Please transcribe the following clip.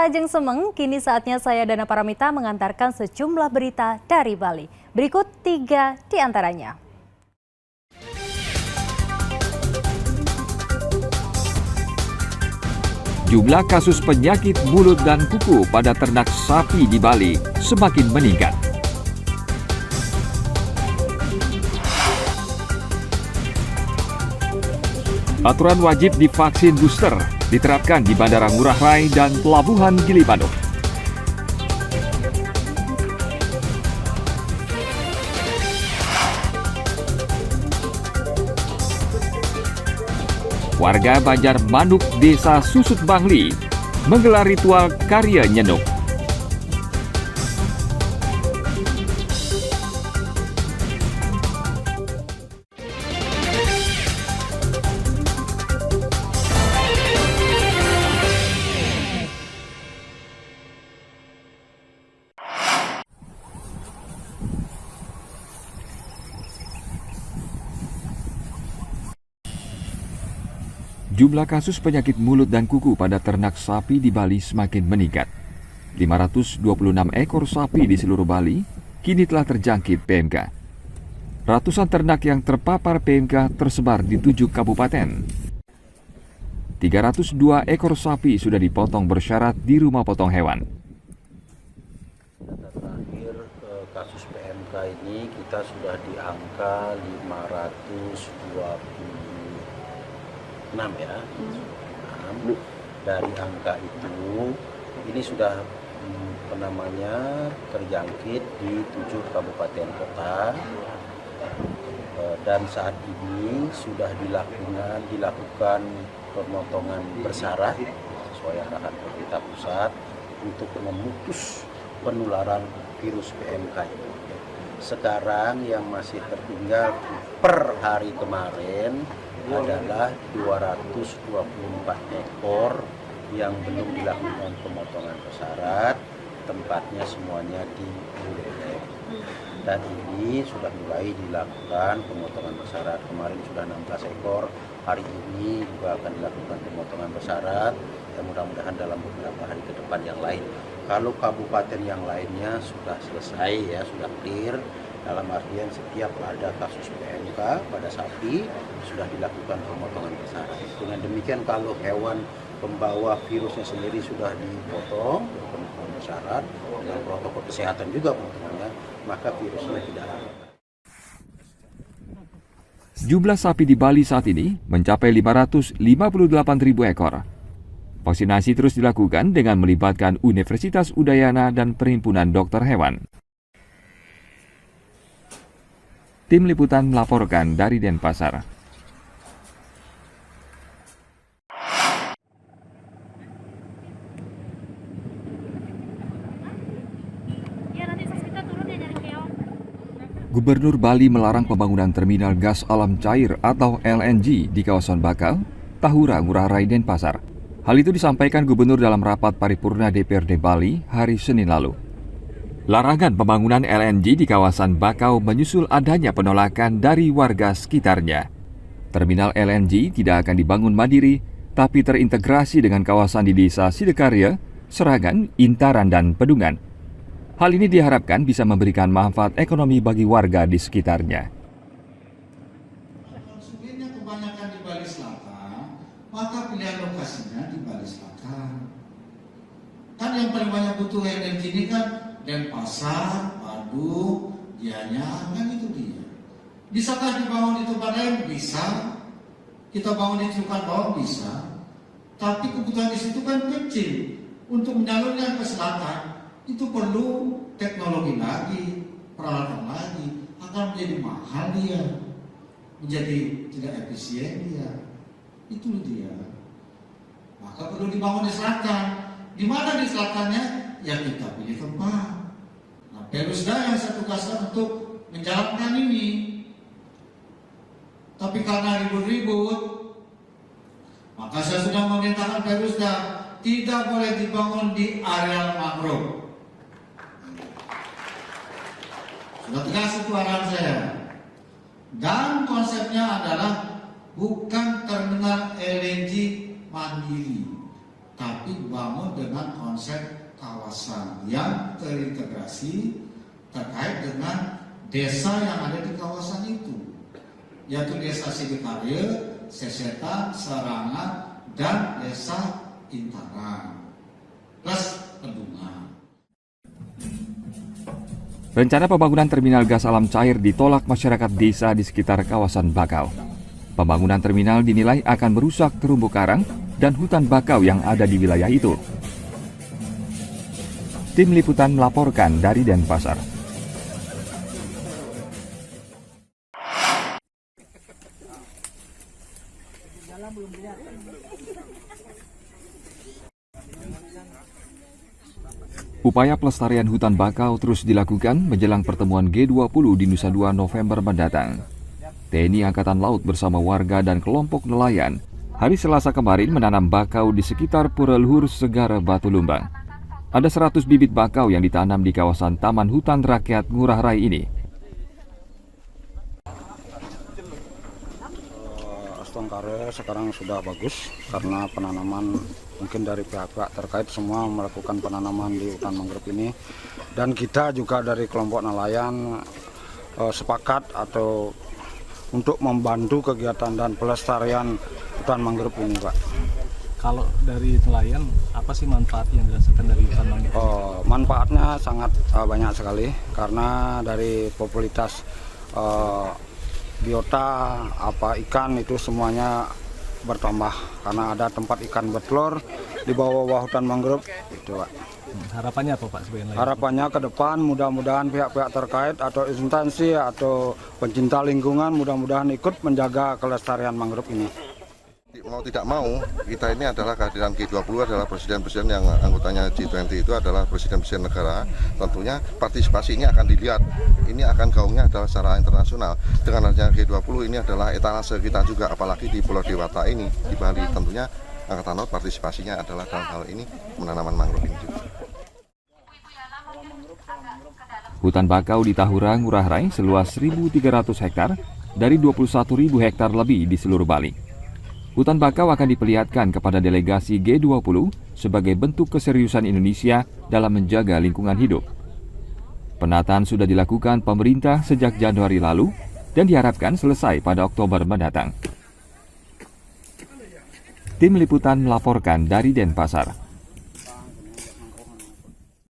Ajeng Semeng, kini saatnya saya Dana Paramita mengantarkan sejumlah berita dari Bali. Berikut 3 di antaranya. Jumlah kasus penyakit mulut dan kuku pada ternak sapi di Bali semakin meningkat. Aturan wajib divaksin booster diterapkan di Bandara Ngurah Rai dan Pelabuhan Gili Manuk. Warga Banjar Manuk, Desa Susut Bangli, menggelar ritual karya nyenuk. Jumlah kasus penyakit mulut dan kuku pada ternak sapi di Bali semakin meningkat. 526 ekor sapi di seluruh Bali kini telah terjangkit PMK. Ratusan ternak yang terpapar PMK tersebar di 7 kabupaten. 302 ekor sapi sudah dipotong bersyarat di rumah potong hewan. Data terakhir kasus PMK ini kita sudah di angka 526 ya. 6. Dari angka itu ini sudah terjangkit di 7 kabupaten kota, dan saat ini sudah dilakukan pemotongan bersyarat sesuai arahan pemerintah pusat untuk memutus penularan virus PMK itu. Sekarang yang masih tertinggal per hari kemarin adalah 224 ekor yang belum dilakukan pemotongan bersyarat, tempatnya semuanya di Buleleng. Dan ini sudah mulai dilakukan pemotongan bersyarat. Kemarin sudah 16 ekor, hari ini juga akan dilakukan pemotongan bersyarat, dan mudah-mudahan dalam beberapa hari ke depan yang lain. Kalau kabupaten yang lainnya sudah selesai ya, sudah clear, dalam artian setiap ada kasus PMK pada sapi sudah dilakukan pemotongan bersyarat. Dengan demikian kalau hewan pembawa virusnya sendiri sudah dipotong pemotongan bersyarat dengan protokol kesehatan juga pemotongannya, maka virusnya tidak ada. Jumlah sapi di Bali saat ini mencapai 558.000 ekor. Vaksinasi terus dilakukan dengan melibatkan Universitas Udayana dan Perhimpunan Dokter Hewan. Tim Liputan melaporkan dari Denpasar. Gubernur Bali melarang pembangunan terminal gas alam cair atau LNG di kawasan Bakau, Tahura, Ngurah Rai, Denpasar. Hal itu disampaikan Gubernur dalam rapat paripurna DPRD Bali hari Senin lalu. Larangan pembangunan LNG di kawasan Bakau menyusul adanya penolakan dari warga sekitarnya. Terminal LNG tidak akan dibangun mandiri, tapi terintegrasi dengan kawasan di desa Sidekarya, Seragan, Intaran, dan Pedungan. Hal ini diharapkan bisa memberikan manfaat ekonomi bagi warga di sekitarnya. Konsumennya kebanyakan di Bali Selatan, maka pilihan lokasinya di Bali Selatan. Kan yang paling banyak butuh energi ini kan Denpasar, Badung, Gianyar, kan itu dia. Bisakah dibangun di tempat lain? Bisa. Kita bangun di tempat bawah bisa. Tapi kebutuhan di situ kan kecil. Untuk menyalurkan ke selatan itu perlu teknologi lagi, peralatan lagi, akan menjadi mahal dia, menjadi tidak efisien dia. Itu dia. Maka perlu dibangun di selatan. Di mana di selatannya? Ya kita pilih tempat. Nah, Perusda yang saya tugaskan untuk menjalankan ini. Tapi karena ribut-ribut, maka saya sudah memerintahkan Perusda tidak boleh dibangun di area mangrove. Sudah tegas itu arahan saya. Dan konsepnya adalah bukan terminal LNG mandiri, tapi bangun dengan konsep kawasan yang terintegrasi terkait dengan desa yang ada di kawasan itu, yaitu Desa Sidikarya, Sesetan, Serangan, dan Desa Intarang, plus Pedungan. Rencana pembangunan terminal gas alam cair ditolak masyarakat desa di sekitar kawasan bakau. Pembangunan terminal dinilai akan merusak terumbu karang dan hutan bakau yang ada di wilayah itu. Tim Liputan melaporkan dari Denpasar. Upaya pelestarian hutan bakau terus dilakukan menjelang pertemuan G20 di Nusa Dua November mendatang. TNI Angkatan Laut bersama warga dan kelompok nelayan hari Selasa kemarin menanam bakau di sekitar Pura Luhur Segara Batu Lumbang. Ada 100 bibit bakau yang ditanam di kawasan Taman Hutan Rakyat Ngurah Rai ini. Astongkare sekarang sudah bagus karena penanaman mungkin dari pihak-pihak terkait semua melakukan penanaman di hutan mangrove ini, dan kita juga dari kelompok nelayan sepakat atau untuk membantu kegiatan dan pelestarian hutan mangrove ini, Pak. Kalau dari nelayan, apa sih manfaat yang dirasakan dari hutan mangrove? Manfaatnya sangat banyak sekali karena dari popularitas biota ikan itu semuanya bertambah karena ada tempat ikan bertelur di bawah hutan mangrove itu, Pak. Harapannya apa, Pak, sebagai nelayan? Harapannya ke depan mudah-mudahan pihak-pihak terkait atau instansi atau pencinta lingkungan mudah-mudahan ikut menjaga kelestarian mangrove ini. Mau tidak mau, kita ini adalah kehadiran G20 adalah presiden-presiden yang anggotanya G20 itu adalah presiden-presiden negara. Tentunya partisipasi ini akan dilihat, ini akan gaungnya adalah secara internasional. Dengan adanya G20 ini adalah etalase kita juga, apalagi di Pulau Dewata ini, di Bali. Tentunya Angkatan Laut partisipasinya adalah dalam hal ini menanaman mangrove ini juga. Hutan bakau di Tahura Ngurah Rai seluas 1.300 hektar dari 21.000 hektar lebih di seluruh Bali. Hutan bakau akan diperlihatkan kepada delegasi G20 sebagai bentuk keseriusan Indonesia dalam menjaga lingkungan hidup. Penataan sudah dilakukan pemerintah sejak Januari lalu dan diharapkan selesai pada Oktober mendatang. Tim Liputan melaporkan dari Denpasar.